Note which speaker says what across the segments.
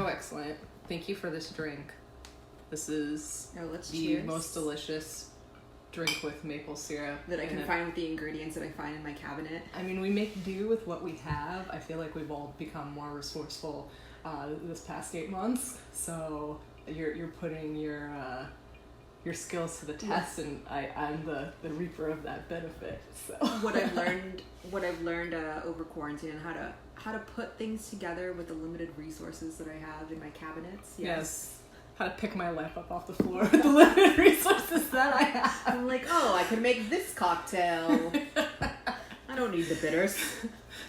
Speaker 1: Oh, excellent. Thank you for this drink. This is
Speaker 2: let's
Speaker 1: the
Speaker 2: cheers.
Speaker 1: most delicious drink with maple syrup
Speaker 2: that I can find with the ingredients that I find in my cabinet.
Speaker 1: I mean, we make do with what we have. I feel like we've all become more resourceful this past 8 months. So you're putting your skills to the test, and I'm the reaper of that benefit. So
Speaker 2: what I've learned over quarantine, and how to put things together with the limited resources that I have in my cabinets.
Speaker 1: Yes. How to pick my lamp up off the floor with the limited resources that I have.
Speaker 2: I'm like, I can make this cocktail. I don't need the bitters.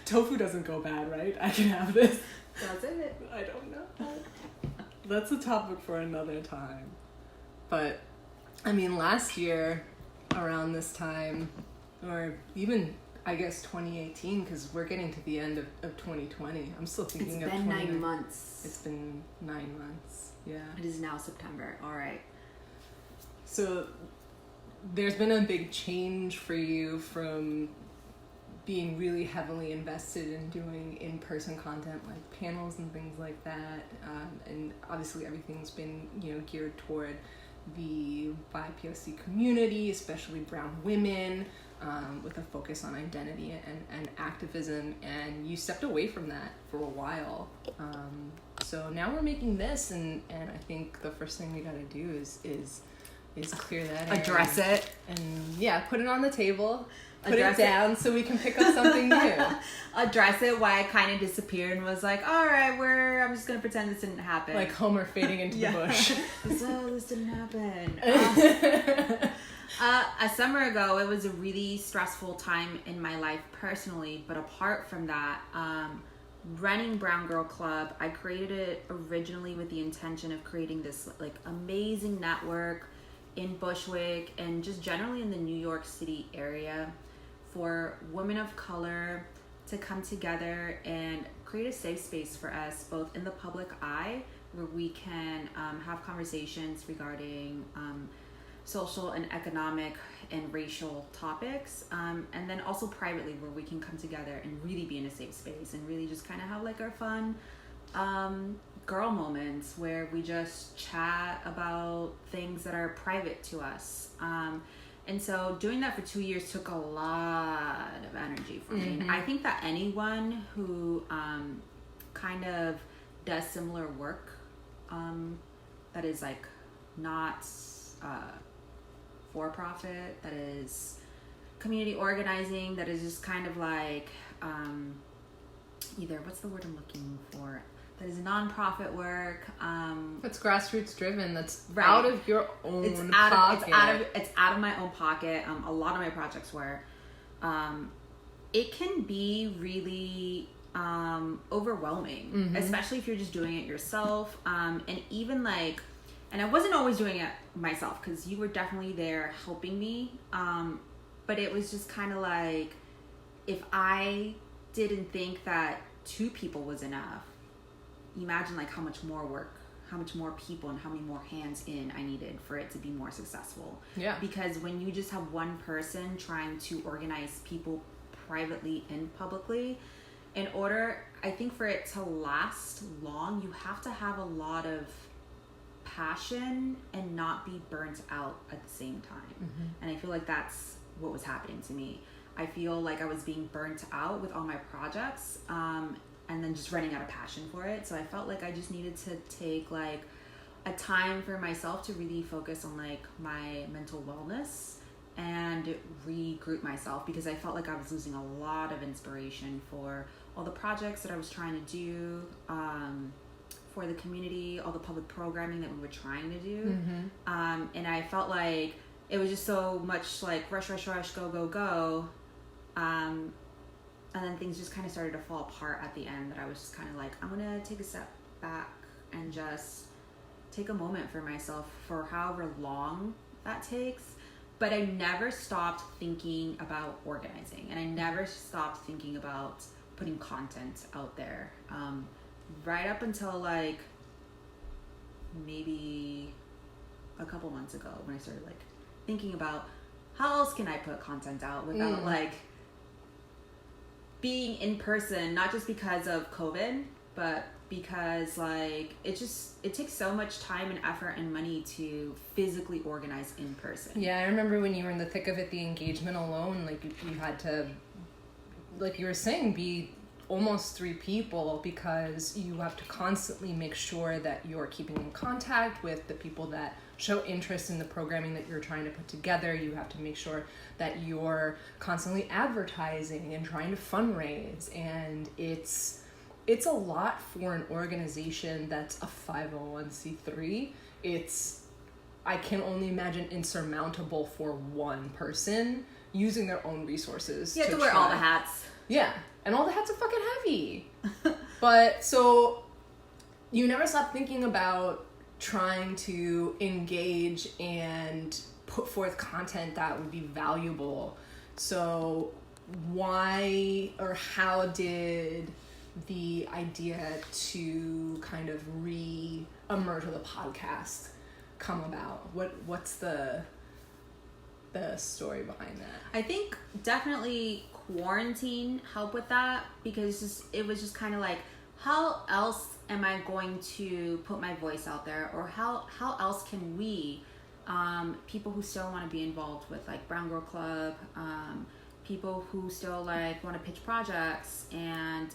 Speaker 1: Tofu doesn't go bad, right? I can have this.
Speaker 2: That's it.
Speaker 1: I don't know. That's a topic for another time. But, I mean, last year, around this time, or even, I guess, 2018, because we're getting to the end of 2020. I'm still thinking of 2019.
Speaker 2: It's been 9 months.
Speaker 1: It's been 9 months. Yeah.
Speaker 2: It is now September. All right.
Speaker 1: So there's been a big change for you from being really heavily invested in doing in-person content like panels and things like that. And obviously everything's been, geared toward the BIPOC community, especially brown women, with a focus on identity and activism. And you stepped away from that for a while. So now we're making this, and I think the first thing we gotta do is clear that
Speaker 2: address it,
Speaker 1: and put it on the table, put it down so we can pick up something new.
Speaker 2: Address it. Why I kind of disappeared and was like, all right, I'm just gonna pretend this didn't happen.
Speaker 1: Like Homer fading into the bush.
Speaker 2: So this didn't happen. A summer ago, it was a really stressful time in my life personally, but apart from that, running Brown Girl Club, I created it originally with the intention of creating this like amazing network in Bushwick and just generally in the New York City area for women of color to come together and create a safe space for us, both in the public eye, where we can have conversations regarding social and economic and racial topics, and then also privately, where we can come together and really be in a safe space and really just kind of have like our fun girl moments where we just chat about things that are private to us. And so doing that for 2 years took a lot of energy for me. And I think that anyone who kind of does similar work that is like not for profit, that is community organizing, that is just kind of like either, what's the word I'm looking for? That is nonprofit work.
Speaker 1: It's grassroots driven. That's
Speaker 2: right.
Speaker 1: Out of your own pocket.
Speaker 2: It's out of my own pocket. A lot of my projects were. It can be really overwhelming, especially if you're just doing it yourself. And even like, and I wasn't always doing it myself because you were definitely there helping me. But it was just kind of like, if I didn't think that 2 people was enough, imagine like how much more work, how much more people, and how many more hands in I needed for it to be more successful.
Speaker 1: Yeah.
Speaker 2: Because when you just have one person trying to organize people privately and publicly, in order, I think for it to last long, you have to have a lot of passion and not be burnt out at the same time. And I feel like that's what was happening to me. I feel like I was being burnt out with all my projects, and then just running out of passion for it. So I felt like I just needed to take like a time for myself to really focus on like my mental wellness and regroup myself, because I felt like I was losing a lot of inspiration for all the projects that I was trying to do, for the community, all the public programming that we were trying to do. And I felt like it was just so much like rush, go. And then things just kind of started to fall apart at the end, that I was just kind of like, I'm going to take a step back and just take a moment for myself for however long that takes. But I never stopped thinking about organizing, and I never stopped thinking about putting content out there. Right up until like maybe a couple months ago, when I started like thinking about how else can I put content out without like being in person, not just because of COVID, but because like it takes so much time and effort and money to physically organize in person.
Speaker 1: Yeah, I remember when you were in the thick of it, the engagement alone, like you had to, like you were saying, be almost 3 people, because you have to constantly make sure that you're keeping in contact with the people that show interest in the programming that you're trying to put together. You have to make sure that you're constantly advertising and trying to fundraise, and it's a lot for an organization that's a 501c3. I can only imagine insurmountable for one person using their own resources.
Speaker 2: You have to wear all the hats.
Speaker 1: Yeah, and all the hats are fucking heavy. But so you never stop thinking about trying to engage and put forth content that would be valuable. So why or how did the idea to kind of re-emerge with a podcast come about? What's the story behind that?
Speaker 2: I think definitely quarantine helped with that, because it was just kind of like, how else am I going to put my voice out there, or how else can we, people who still want to be involved with like Brown Girl Club, people who still like want to pitch projects and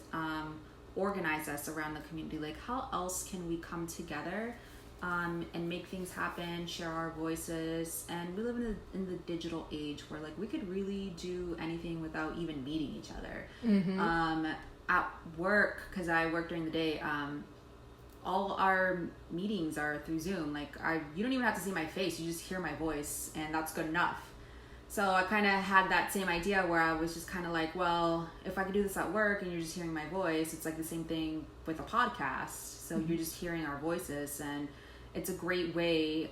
Speaker 2: organize us around the community, like how else can we come together and make things happen, share our voices? And we live in the digital age where like we could really do anything without even meeting each other. Mm-hmm. At work, because I work during the day, all our meetings are through Zoom. Like you don't even have to see my face, you just hear my voice, and that's good enough. So I kind of had that same idea where I was just kind of like, well, if I could do this at work and you're just hearing my voice, it's like the same thing with a podcast. So you're just hearing our voices, and it's a great way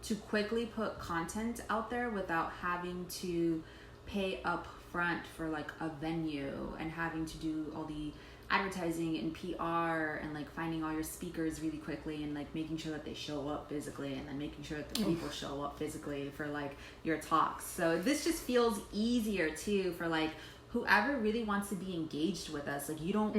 Speaker 2: to quickly put content out there without having to pay up front for like a venue and having to do all the advertising and PR and like finding all your speakers really quickly and like making sure that they show up physically, and then making sure that the people show up physically for like your talks. So this just feels easier too for like whoever really wants to be engaged with us. Like you don't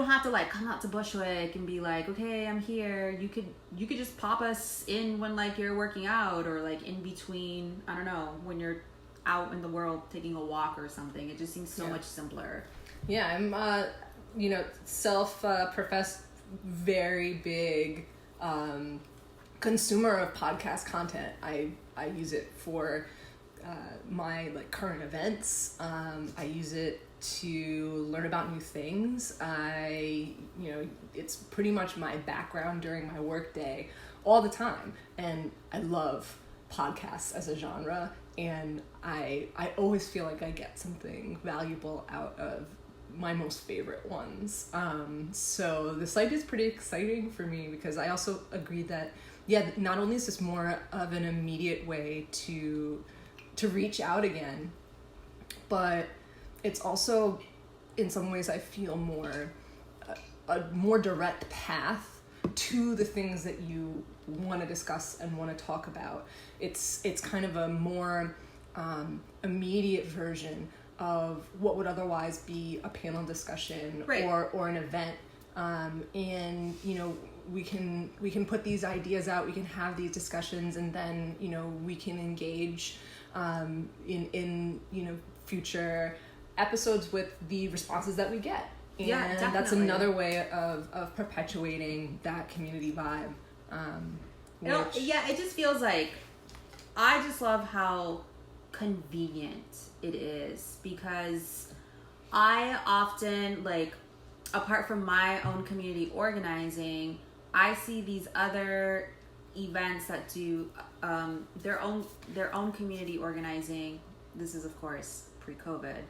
Speaker 2: have to like come out to Bushwick and be like, okay, I'm here. You could just pop us in when like you're working out, or like in between, I don't know, when you're out in the world taking a walk or something. It just seems so much simpler.
Speaker 1: Yeah, I'm self-professed very big consumer of podcast content. I use it for my like current events. I use it to learn about new things. It's pretty much my background during my work day all the time, and I love podcasts as a genre, and I always feel like I get something valuable out of my most favorite ones. So this idea is pretty exciting for me, because I also agree that not only is this more of an immediate way to reach out again, but it's also in some ways I feel a more direct path to the things that you want to discuss and want to talk about. It's kind of a more immediate version of what would otherwise be a panel discussion, right, or an event. And we can put these ideas out, we can have these discussions, and then we can engage in future episodes with the responses that we get. And
Speaker 2: definitely.
Speaker 1: That's another way of perpetuating that community vibe.
Speaker 2: It just feels like, I just love how convenient it is, because I often, like, apart from my own community organizing, I see these other events that do their own community organizing. This is of course pre-COVID,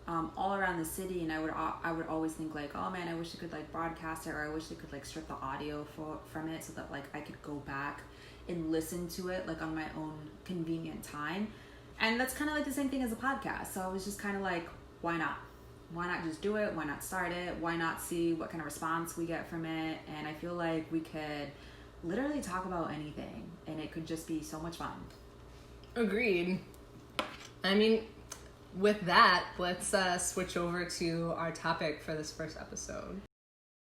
Speaker 2: all around the city, and I would always think like, oh man, I wish I could like broadcast it, or I wish they could like strip the audio from it so that like I could go back and listen to it like on my own convenient time. And that's kind of like the same thing as a podcast. So I was just kind of like, why not? Why not just do it? Why not start it? Why not see what kind of response we get from it? And I feel like we could literally talk about anything, and it could just be so much fun.
Speaker 1: Agreed. I mean, with that, let's switch over to our topic for this first episode.